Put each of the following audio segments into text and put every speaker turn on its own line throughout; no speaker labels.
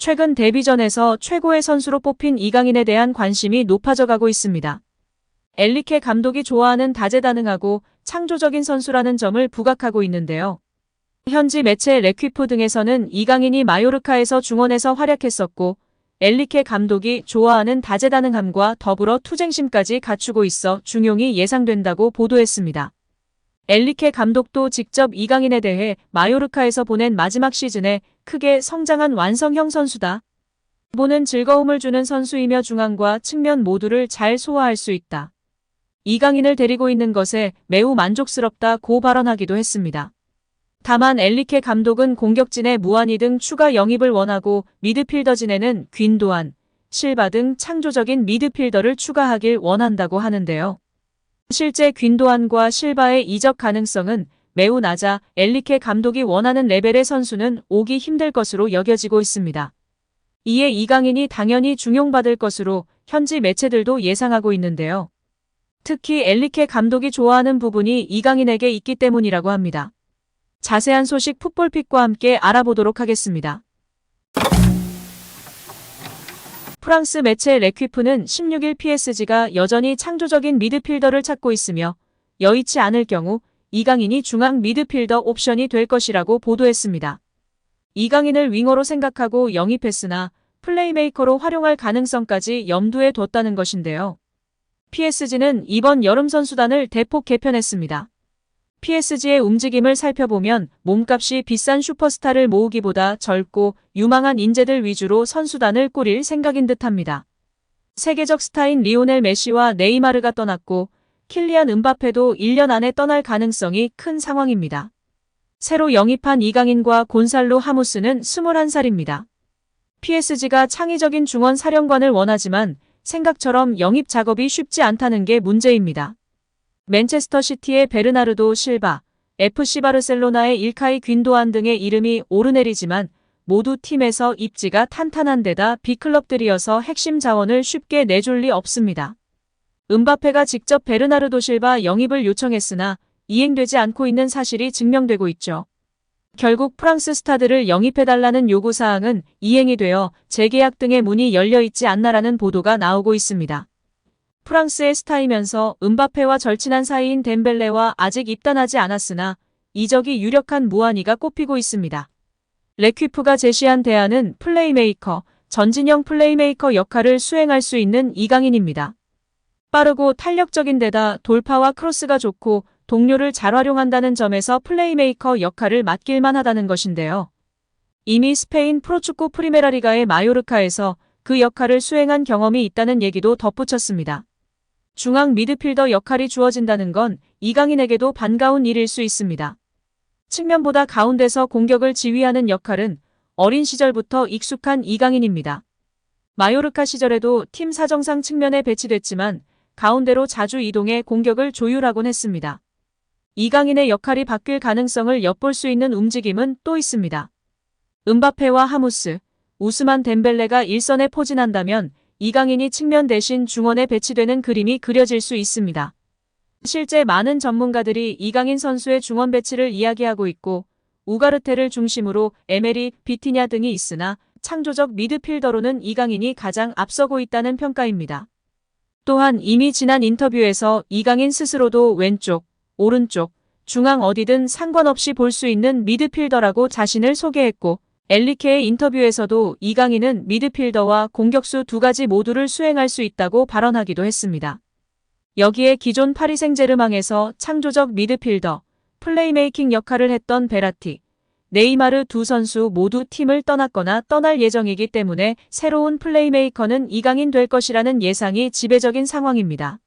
최근 데뷔전에서 최고의 선수로 뽑힌 이강인에 대한 관심이 높아져 가고 있습니다. 엔리케 감독이 좋아하는 다재다능하고 창조적인 선수라는 점을 부각하고 있는데요. 현지 매체 레퀴프 등에서는 이강인이 마요르카에서 중원에서 활약했었고 엔리케 감독이 좋아하는 다재다능함과 더불어 투쟁심까지 갖추고 있어 중용이 예상된다고 보도했습니다. 엔리케 감독도 직접 이강인에 대해 마요르카에서 보낸 마지막 시즌에 크게 성장한 완성형 선수다. 보는 즐거움을 주는 선수이며 중앙과 측면 모두를 잘 소화할 수 있다. 이강인을 데리고 있는 것에 매우 만족스럽다고 발언하기도 했습니다. 다만 엔리케 감독은 공격진에 무한이 등 추가 영입을 원하고 미드필더진에는 귄도안, 실바 등 창조적인 미드필더를 추가하길 원한다고 하는데요. 실제 귄도안과 실바의 이적 가능성은 매우 낮아 엔리케 감독이 원하는 레벨의 선수는 오기 힘들 것으로 여겨지고 있습니다. 이에 이강인이 당연히 중용받을 것으로 현지 매체들도 예상하고 있는데요. 특히 엔리케 감독이 좋아하는 부분이 이강인에게 있기 때문이라고 합니다. 자세한 소식 풋볼픽과 함께 알아보도록 하겠습니다. 프랑스 매체 레퀴프는 16일 PSG가 여전히 창조적인 미드필더를 찾고 있으며 여의치 않을 경우 이강인이 중앙 미드필더 옵션이 될 것이라고 보도했습니다. 이강인을 윙어로 생각하고 영입했으나 플레이메이커로 활용할 가능성까지 염두에 뒀다는 것인데요. PSG는 이번 여름 선수단을 대폭 개편했습니다. PSG의 움직임을 살펴보면 몸값이 비싼 슈퍼스타를 모으기보다 젊고 유망한 인재들 위주로 선수단을 꾸릴 생각인 듯합니다. 세계적 스타인 리오넬 메시와 네이마르가 떠났고 킬리안 음바페도 1년 안에 떠날 가능성이 큰 상황입니다. 새로 영입한 이강인과 곤살로 하무스는 21살입니다. PSG가 창의적인 중원 사령관을 원하지만 생각처럼 영입 작업이 쉽지 않다는 게 문제입니다. 맨체스터 시티의 베르나르도 실바, FC 바르셀로나의 일카이 귄도안 등의 이름이 오르내리지만 모두 팀에서 입지가 탄탄한 데다 B클럽들이어서 핵심 자원을 쉽게 내줄 리 없습니다. 음바페가 직접 베르나르도 실바 영입을 요청했으나 이행되지 않고 있는 사실이 증명되고 있죠. 결국 프랑스 스타들을 영입해달라는 요구사항은 이행이 되어 재계약 등의 문이 열려있지 않나라는 보도가 나오고 있습니다. 프랑스의 스타이면서 음바페와 절친한 사이인 덴벨레와 아직 입단하지 않았으나 이적이 유력한 무한이가 꼽히고 있습니다. 레퀴프가 제시한 대안은 플레이메이커, 전진형 플레이메이커 역할을 수행할 수 있는 이강인입니다. 빠르고 탄력적인 데다 돌파와 크로스가 좋고 동료를 잘 활용한다는 점에서 플레이메이커 역할을 맡길만 하다는 것인데요. 이미 스페인 프로축구 프리메라리가의 마요르카에서 그 역할을 수행한 경험이 있다는 얘기도 덧붙였습니다. 중앙 미드필더 역할이 주어진다는 건 이강인에게도 반가운 일일 수 있습니다. 측면보다 가운데서 공격을 지휘하는 역할은 어린 시절부터 익숙한 이강인입니다. 마요르카 시절에도 팀 사정상 측면에 배치됐지만 가운데로 자주 이동해 공격을 조율하곤 했습니다. 이강인의 역할이 바뀔 가능성을 엿볼 수 있는 움직임은 또 있습니다. 음바페와 하무스, 우스만 덴벨레가 일선에 포진한다면 이강인이 측면 대신 중원에 배치되는 그림이 그려질 수 있습니다. 실제 많은 전문가들이 이강인 선수의 중원 배치를 이야기하고 있고 우가르테를 중심으로 에메리, 비티냐 등이 있으나 창조적 미드필더로는 이강인이 가장 앞서고 있다는 평가입니다. 또한 이미 지난 인터뷰에서 이강인 스스로도 왼쪽, 오른쪽, 중앙 어디든 상관없이 볼 수 있는 미드필더라고 자신을 소개했고 엔리케의 인터뷰에서도 이강인은 미드필더와 공격수 두 가지 모두를 수행할 수 있다고 발언하기도 했습니다. 여기에 기존 파리 생제르맹에서 창조적 미드필더, 플레이메이킹 역할을 했던 베라티, 네이마르 두 선수 모두 팀을 떠났거나 떠날 예정이기 때문에 새로운 플레이메이커는 이강인 될 것이라는 예상이 지배적인 상황입니다.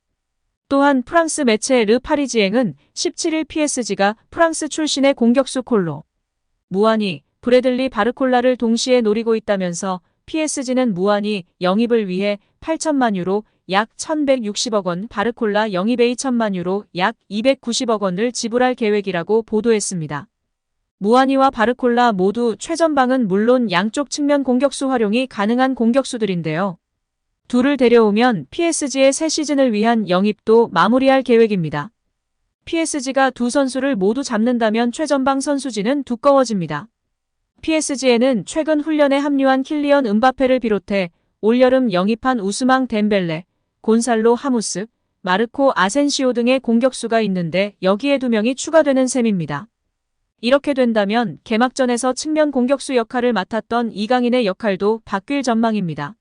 또한 프랑스 매체 르 파리지앵은 17일 PSG가 프랑스 출신의 공격수 콜로, 무안이, 브래들리 바르콜라를 동시에 노리고 있다면서 PSG는 무안이 영입을 위해 8천만 유로 약 1160억 원, 바르콜라 영입에 2천만 유로 약 290억 원을 지불할 계획이라고 보도했습니다. 무안이와 바르콜라 모두 최전방은 물론 양쪽 측면 공격수 활용이 가능한 공격수들인데요. 둘을 데려오면 PSG의 새 시즌을 위한 영입도 마무리할 계획입니다. PSG가 두 선수를 모두 잡는다면 최전방 선수진은 두꺼워집니다. PSG에는 최근 훈련에 합류한 킬리언 음바페를 비롯해 올여름 영입한 우스망 덴벨레, 곤살로 하무스, 마르코 아센시오 등의 공격수가 있는데 여기에 2명이 추가되는 셈입니다. 이렇게 된다면 개막전에서 측면 공격수 역할을 맡았던 이강인의 역할도 바뀔 전망입니다.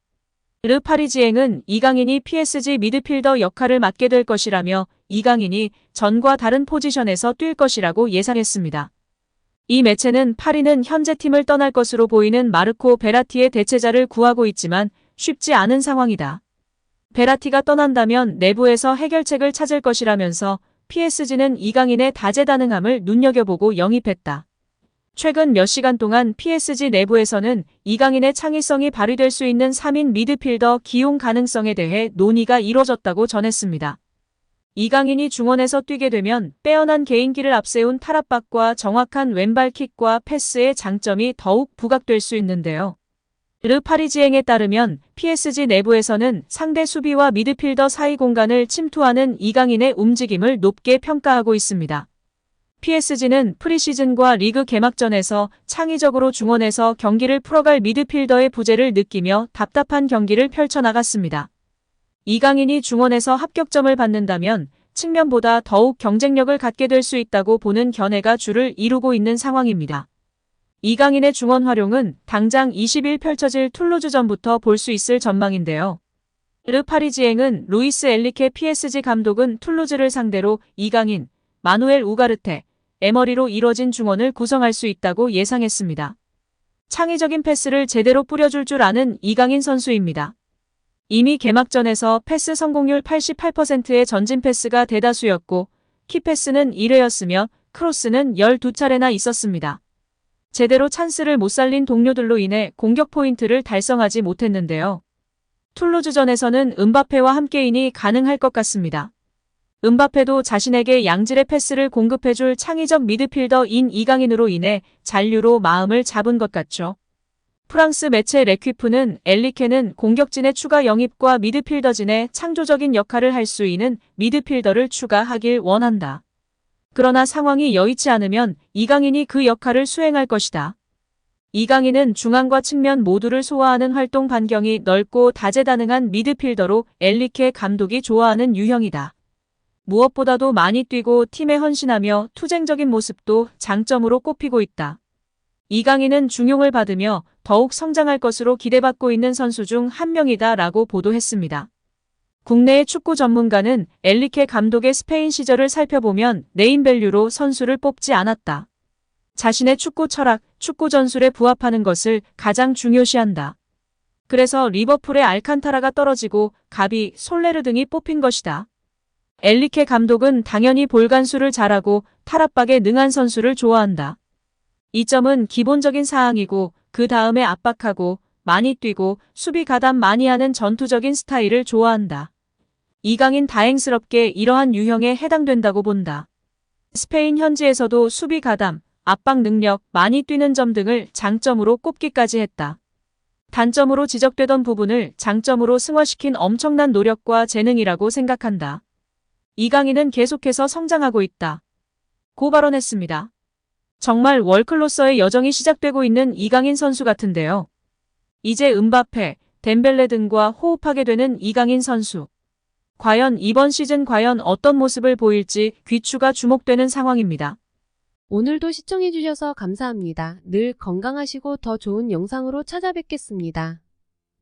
르 파리지앵은 이강인이 PSG 미드필더 역할을 맡게 될 것이라며 이강인이 전과 다른 포지션에서 뛸 것이라고 예상했습니다. 이 매체는 파리는 현재 팀을 떠날 것으로 보이는 마르코 베라티의 대체자를 구하고 있지만 쉽지 않은 상황이다. 베라티가 떠난다면 내부에서 해결책을 찾을 것이라면서 PSG는 이강인의 다재다능함을 눈여겨보고 영입했다. 최근 몇 시간 동안 PSG 내부에서는 이강인의 창의성이 발휘될 수 있는 3인 미드필더 기용 가능성에 대해 논의가 이뤄졌다고 전했습니다. 이강인이 중원에서 뛰게 되면 빼어난 개인기를 앞세운 탈압박과 정확한 왼발킥과 패스의 장점이 더욱 부각될 수 있는데요. 르 파리지앵에 따르면 PSG 내부에서는 상대 수비와 미드필더 사이 공간을 침투하는 이강인의 움직임을 높게 평가하고 있습니다. PSG는 프리시즌과 리그 개막전에서 창의적으로 중원에서 경기를 풀어갈 미드필더의 부재를 느끼며 답답한 경기를 펼쳐나갔습니다. 이강인이 중원에서 합격점을 받는다면 측면보다 더욱 경쟁력을 갖게 될 수 있다고 보는 견해가 주를 이루고 있는 상황입니다. 이강인의 중원 활용은 당장 20일 펼쳐질 툴루즈전부터 볼 수 있을 전망인데요. 르 파리지앵은 루이스 엘리케 PSG 감독은 툴루즈를 상대로 이강인, 마누엘 우가르테, 에머리로 이뤄진 중원을 구성할 수 있다고 예상했습니다. 창의적인 패스를 제대로 뿌려줄 줄 아는 이강인 선수입니다. 이미 개막전에서 패스 성공률 88%의 전진 패스가 대다수였고 키패스는 1회였으며 크로스는 12차례나 있었습니다. 제대로 찬스를 못 살린 동료들로 인해 공격 포인트를 달성하지 못했는데요. 툴루즈전에서는 음바페와 함께인이 가능할 것 같습니다. 음바페도 자신에게 양질의 패스를 공급해줄 창의적 미드필더인 이강인으로 인해 잔류로 마음을 잡은 것 같죠. 프랑스 매체 레퀴프는 엘리케는 공격진의 추가 영입과 미드필더진의 창조적인 역할을 할 수 있는 미드필더를 추가하길 원한다. 그러나 상황이 여의치 않으면 이강인이 그 역할을 수행할 것이다. 이강인은 중앙과 측면 모두를 소화하는 활동 반경이 넓고 다재다능한 미드필더로 엘리케 감독이 좋아하는 유형이다. 무엇보다도 많이 뛰고 팀에 헌신하며 투쟁적인 모습도 장점으로 꼽히고 있다. 이강인은 중용을 받으며 더욱 성장할 것으로 기대받고 있는 선수 중 한 명이다 라고 보도했습니다. 국내의 축구 전문가는 엘리케 감독의 스페인 시절을 살펴보면 네임밸류로 선수를 뽑지 않았다. 자신의 축구 철학, 축구 전술에 부합하는 것을 가장 중요시한다. 그래서 리버풀의 알칸타라가 떨어지고 가비, 솔레르 등이 뽑힌 것이다. 엘리케 감독은 당연히 볼간수를 잘하고 탈압박에 능한 선수를 좋아한다. 이 점은 기본적인 사항이고 그 다음에 압박하고 많이 뛰고 수비 가담 많이 하는 전투적인 스타일을 좋아한다. 이강인 다행스럽게 이러한 유형에 해당된다고 본다. 스페인 현지에서도 수비 가담, 압박 능력, 많이 뛰는 점 등을 장점으로 꼽기까지 했다. 단점으로 지적되던 부분을 장점으로 승화시킨 엄청난 노력과 재능이라고 생각한다. 이강인은 계속해서 성장하고 있다. 고 발언했습니다. 정말 월클로서의 여정이 시작되고 있는 이강인 선수 같은데요. 이제 음바페, 덴벨레 등과 호흡하게 되는 이강인 선수. 과연 이번 시즌 과연 어떤 모습을 보일지 귀추가 주목되는 상황입니다.
오늘도 시청해주셔서 감사합니다. 늘 건강하시고 더 좋은 영상으로 찾아뵙겠습니다.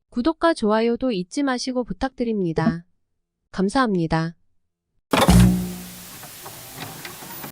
구독과 좋아요도 잊지 마시고 부탁드립니다. 감사합니다.